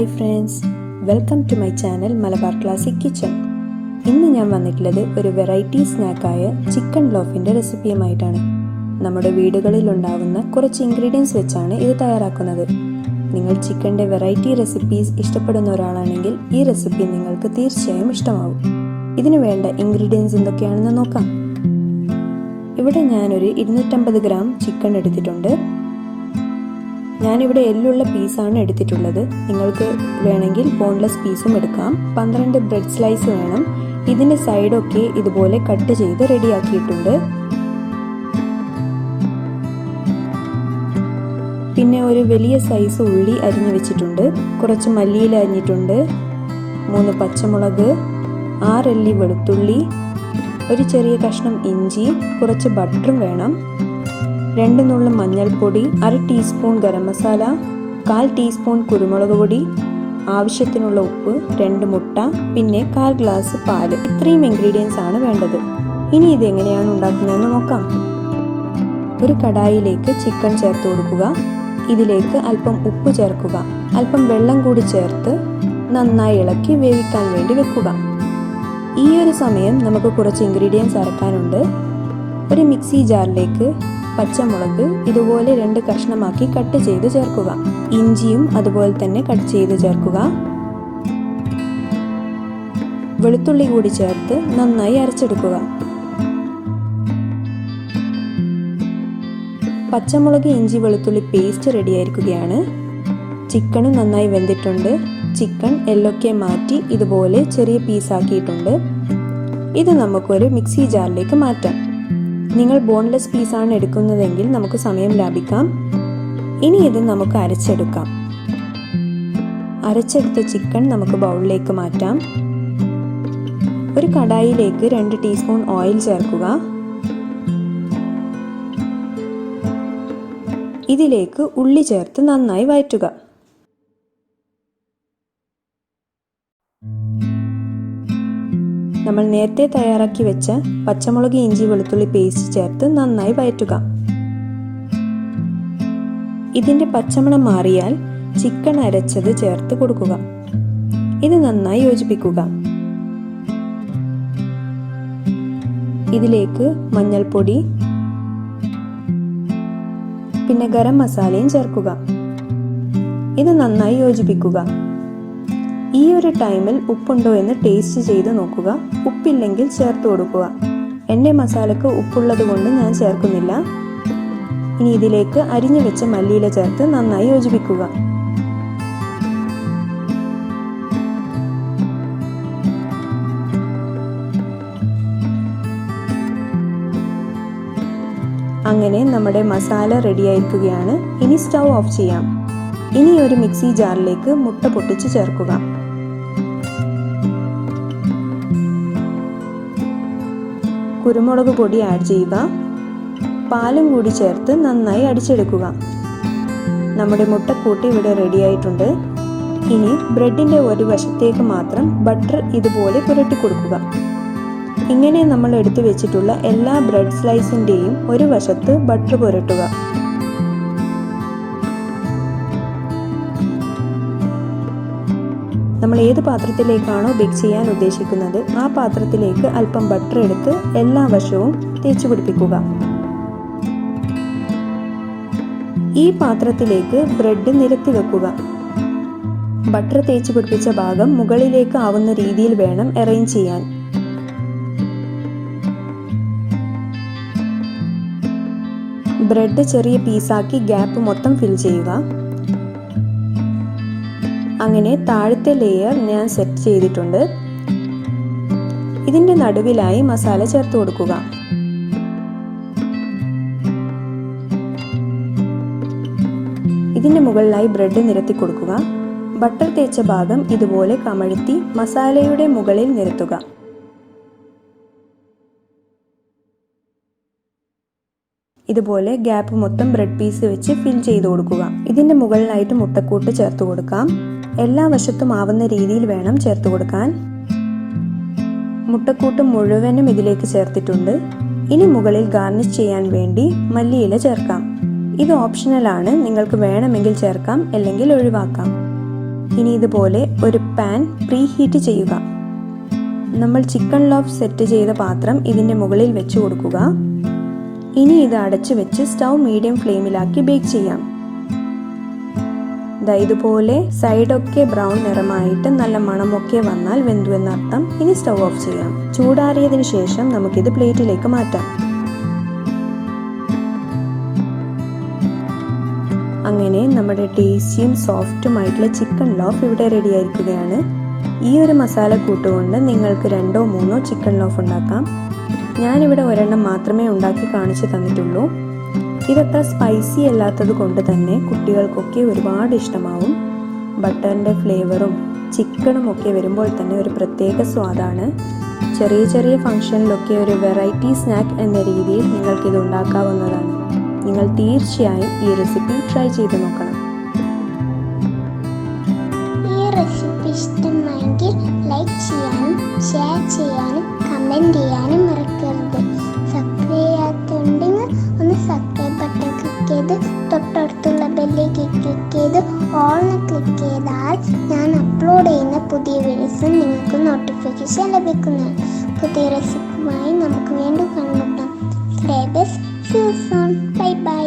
Hi friends, welcome to my channel Malabar classic kitchen. ഇന്ന് ഞാൻ വന്നിട്ടുള്ളത് ഒരു വെറൈറ്റി സ്നാക്കായ ചിക്കൻ ലോഫിൻ്റെ റെസിപ്പിയുമായിട്ടാണ്. നമ്മുടെ വീടുകളിൽ ഉണ്ടാവുന്ന കുറച്ച് ഇൻഗ്രീഡിയൻസ് വെച്ചാണ് ഇത് തയ്യാറാക്കുന്നത്. നിങ്ങൾ ചിക്കൻ്റെ വെറൈറ്റി റെസിപ്പീസ് ഇഷ്ടപ്പെടുന്ന ഒരാളാണെങ്കിൽ ഈ റെസിപ്പി നിങ്ങൾക്ക് തീർച്ചയായും ഇഷ്ടമാവും. ഇതിന് വേണ്ട ഇൻഗ്രീഡിയൻസ് എന്തൊക്കെയാണെന്ന് നോക്കാം. ഇവിടെ ഞാനൊരു 250 ഗ്രാം ചിക്കൻ എടുത്തിട്ടുണ്ട്. ഞാനിവിടെ എല്ലുള്ള പീസാണ് എടുത്തിട്ടുള്ളത്. നിങ്ങൾക്ക് വേണമെങ്കിൽ ബോൺലെസ് പീസും എടുക്കാം. 12 ബ്രെഡ് സ്ലൈസ് വേണം. ഇതിൻ്റെ സൈഡൊക്കെ ഇതുപോലെ കട്ട് ചെയ്ത് റെഡിയാക്കിയിട്ടുണ്ട്. പിന്നെ ഒരു വലിയ സൈസ് ഉള്ളി അരിഞ്ഞു വെച്ചിട്ടുണ്ട്. കുറച്ച് മല്ലിയില അരിഞ്ഞിട്ടുണ്ട്. 3 പച്ചമുളക്, 6 അല്ലി വെളുത്തുള്ളി, ഒരു ചെറിയ കഷ്ണം ഇഞ്ചി, കുറച്ച് ബട്ടറും വേണം, 2 നുള്ളു മഞ്ഞൾപ്പൊടി, 1/2 ടീസ്പൂൺ ഗരം മസാല, 1/4 ടീസ്പൂൺ കുരുമുളക് പൊടി, ആവശ്യത്തിനുള്ള ഉപ്പ്, 2 മുട്ട, പിന്നെ 1/4 ഗ്ലാസ് പാല്. ഇത്രയും ഇൻഗ്രീഡിയൻസ് ആണ് വേണ്ടത്. ഇനി ഇത് എങ്ങനെയാണ് ഉണ്ടാക്കുന്നതെന്ന് നോക്കാം. ഒരു കടായിലേക്ക് ചിക്കൻ ചേർത്ത് കൊടുക്കുക. ഇതിലേക്ക് അല്പം ഉപ്പ് ചേർക്കുക. അല്പം വെള്ളം കൂടി ചേർത്ത് നന്നായി ഇളക്കി വേവിക്കാൻ വേണ്ടി വെക്കുക. ഈ ഒരു സമയം നമുക്ക് കുറച്ച് ഇൻഗ്രീഡിയൻസ് അരക്കാനുണ്ട്. ഒരു മിക്സി ജാറിലേക്ക് പച്ചമുളക് ഇതുപോലെ 2 കഷ്ണമാക്കി കട്ട് ചെയ്ത് ചേർക്കുക. ഇഞ്ചിയും അതുപോലെ തന്നെ കട്ട് ചെയ്ത് ചേർക്കുക. വെളുത്തുള്ളി കൂടി ചേർത്ത് നന്നായി അരച്ചെടുക്കുക. പച്ചമുളക് ഇഞ്ചി വെളുത്തുള്ളി പേസ്റ്റ് റെഡിയായിരിക്കുകയാണ്. ചിക്കനും നന്നായി വെന്തിട്ടുണ്ട്. ചിക്കൻ എല്ലൊക്കെ മാറ്റി ഇതുപോലെ ചെറിയ പീസാക്കിയിട്ടുണ്ട്. ഇത് നമുക്കൊരു മിക്സി ജാറിലേക്ക് മാറ്റാം. നിങ്ങൾ ബോൺലെസ് പീസാണ് എടുക്കുന്നതെങ്കിൽ നമുക്ക് സമയം ലാഭിക്കാം. ഇനി ഇത് നമുക്ക് അരച്ചെടുക്കാം. അരച്ചെടുത്ത ചിക്കൻ നമുക്ക് ബൗളിലേക്ക് മാറ്റാം. ഒരു കടായിലേക്ക് 2 ടീസ്പൂൺ ഓയിൽ ചേർക്കുക. ഇതിലേക്ക് ഉള്ളി ചേർത്ത് നന്നായി വഴറ്റുക. നമ്മൾ നേരത്തെ തയ്യാറാക്കി വെച്ച പച്ചമുളക് ഇഞ്ചി വെളുത്തുള്ളി പേസ്റ്റ് ചേർത്ത് നന്നായി വഴറ്റുക. ഇതിൻ്റെ പച്ചമണം മാറിയാൽ ചിക്കൻ അരച്ചത് ചേർത്ത് കൊടുക്കുക. ഇത് നന്നായി യോജിപ്പിക്കുക. ഇതിലേക്ക് മഞ്ഞൾപ്പൊടി പിന്നെ ഗരം മസാലയും ചേർക്കുക. ഇത് നന്നായി യോജിപ്പിക്കുക. ഈ ഒരു ടൈമിൽ ഉപ്പുണ്ടോ എന്ന് ടേസ്റ്റ് ചെയ്ത് നോക്കുക. ഉപ്പില്ലെങ്കിൽ ചേർത്ത് കൊടുക്കുക. എൻ്റെ മസാലക്ക് ഉപ്പുള്ളത് കൊണ്ട് ഞാൻ ചേർക്കുന്നില്ല. ഇനി ഇതിലേക്ക് അരിഞ്ഞു വെച്ച മല്ലിയില ചേർത്ത് നന്നായി യോജിപ്പിക്കുക. അങ്ങനെ നമ്മുടെ മസാല റെഡിയായിരിക്കുകയാണ്. ഇനി സ്റ്റൗ ഓഫ് ചെയ്യാം. ഇനി ഒരു മിക്സി ജാറിലേക്ക് മുട്ട പൊട്ടിച്ച് ചേർക്കുക. കുരുമുളക് പൊടി ആഡ് ചെയ്യുക. പാലും കൂടി ചേർത്ത് നന്നായി അടിച്ചെടുക്കുക. നമ്മുടെ മുട്ടക്കൂട്ട് ഇവിടെ റെഡിയായിട്ടുണ്ട്. ഇനി ബ്രെഡിൻ്റെ ഒരു വശത്തേക്ക് മാത്രം ബട്ടർ ഇതുപോലെ പുരട്ടി കൊടുക്കുക. ഇങ്ങനെ നമ്മൾ എടുത്തു വെച്ചിട്ടുള്ള എല്ലാ ബ്രെഡ് സ്ലൈസിൻ്റെയും ഒരു വശത്ത് ബട്ടർ പുരട്ടുക. നമ്മൾ ഏത് പാത്രത്തിലേക്കാണോ ബേക്ക് ചെയ്യാൻ ഉദ്ദേശിക്കുന്നത് ആ പാത്രത്തിലേക്ക് അല്പം ബട്ടർ എടുത്ത് എല്ലാ വശവും തേച്ച് പിടിപ്പിക്കുക. ഈ പാത്രത്തിലേക്ക് ബ്രെഡ് നിരത്തി വെക്കുക. ബട്ടർ തേച്ച് പിടിപ്പിച്ച ഭാഗം മുകളിലേക്ക് ആവുന്ന രീതിയിൽ വേണം അറേഞ്ച് ചെയ്യാൻ. ബ്രെഡ് ചെറിയ പീസാക്കി ഗ്യാപ്പ് മൊത്തം ഫിൽ ചെയ്യുക. അങ്ങനെ താഴത്തെ ലെയർ ഞാൻ സെറ്റ് ചെയ്തിട്ടുണ്ട്. ഇതിൻ്റെ നടുവിലായി മസാല ചേർത്ത് കൊടുക്കുക. ഇതിൻ്റെ മുകളിലായി ബ്രെഡ് നിരത്തി കൊടുക്കുക. ബട്ടർ തേച്ച ഭാഗം ഇതുപോലെ കമഴ്ത്തി മസാലയുടെ മുകളിൽ നിരത്തുക. ഇതുപോലെ ഗ്യാപ്പ് മൊത്തം ബ്രെഡ് പീസ് വെച്ച് ഫിൽ ചെയ്ത് കൊടുക്കുക. ഇതിൻ്റെ മുകളിലായിട്ട് മുട്ടക്കൂട്ട് ചേർത്ത് കൊടുക്കാം. എല്ലാ വശത്തും ആവുന്ന രീതിയിൽ വേണം ചേർത്ത് കൊടുക്കാൻ. മുട്ടക്കൂട്ട് മുഴുവനും ഇതിലേക്ക് ചേർത്തിട്ടുണ്ട്. ഇനി മുകളിൽ ഗാർണിഷ് ചെയ്യാൻ വേണ്ടി മല്ലിയില ചേർക്കാം. ഇത് ഓപ്ഷണലാണ്. നിങ്ങൾക്ക് വേണമെങ്കിൽ ചേർക്കാം, അല്ലെങ്കിൽ ഒഴിവാക്കാം. ഇനി ഇതുപോലെ ഒരു പാൻ പ്രീ ഹീറ്റ് ചെയ്യുക. നമ്മൾ ചിക്കൻ ലോഫ് സെറ്റ് ചെയ്ത പാത്രം ഇതിൻ്റെ മുകളിൽ വെച്ച് കൊടുക്കുക. ഇനി ഇത് അടച്ചു വെച്ച് സ്റ്റൗ മീഡിയം ഫ്ലെയിമിലാക്കി ബേക്ക് ചെയ്യാം. ഇതുപോലെ സൈഡൊക്കെ ബ്രൗൺ നിറമായിട്ട് നല്ല മണമൊക്കെ വന്നാൽ വെന്തു എന്നർത്ഥം. ഇനി സ്റ്റൗ ഓഫ് ചെയ്യാം. ചൂടാറിയതിനു ശേഷം നമുക്കിത് പ്ലേറ്റിലേക്ക് മാറ്റാം. അങ്ങനെ നമ്മുടെ ടേസ്റ്റിയും സോഫ്റ്റുമായിട്ടുള്ള ചിക്കൻ ലോഫ് ഇവിടെ റെഡി ആയിരിക്കുകയാണ്. ഈ ഒരു മസാല കൂട്ടുകൊണ്ട് നിങ്ങൾക്ക് 2 or 3 ചിക്കൻ ലോഫ് ഉണ്ടാക്കാം. ഞാനിവിടെ ഒരെണ്ണം മാത്രമേ ഉണ്ടാക്കി കാണിച്ചു തന്നിട്ടുള്ളൂ. ഇതത്ര സ്പൈസി അല്ലാത്തത് കൊണ്ട് തന്നെ കുട്ടികൾക്കൊക്കെ ഒരുപാട് ഇഷ്ടമാവും. ബട്ടറിൻ്റെ ഫ്ലേവറും ചിക്കനും ഒക്കെ വരുമ്പോൾ തന്നെ ഒരു പ്രത്യേക സ്വാദാണ്. ചെറിയ ചെറിയ ഫംഗ്ഷനിലൊക്കെ ഒരു വെറൈറ്റി സ്നാക്ക് എന്ന രീതിയിൽ നിങ്ങൾക്കിത് ഉണ്ടാക്കാവുന്നതാണ്. നിങ്ങൾ തീർച്ചയായും ഈ റെസിപ്പി ട്രൈ ചെയ്ത് നോക്കണം. ഈ റെസിപ്പി ഇഷ്ടമായെങ്കിൽ ലൈക്ക് ചെയ്യാനും ഷെയർ ചെയ്യാനും കമൻറ്റ് ചെയ്യാനും മറക്കരുത്. സബ്സ്ക്രൈബ് ചെയ്യാത്തുണ്ടെങ്കിൽ ഒന്ന് സബ്സ്ക്രൈബ് ബട്ടൺ ക്ലിക്ക് ചെയ്ത് തൊട്ടടുത്തുള്ള ബെല്ലേക്ക് ക്ലിക്ക് ചെയ്ത് ഓൾന്ന് ക്ലിക്ക് ചെയ്താൽ ഞാൻ അപ്ലോഡ് ചെയ്യുന്ന പുതിയ വീഡിയോസ് നിങ്ങൾക്ക് നോട്ടിഫിക്കേഷൻ ലഭിക്കുന്നതാണ്. പുതിയ റെസിപ്പിയുമായി നമുക്ക് വീണ്ടും കണ്ടുമുട്ടാം. Bye bye.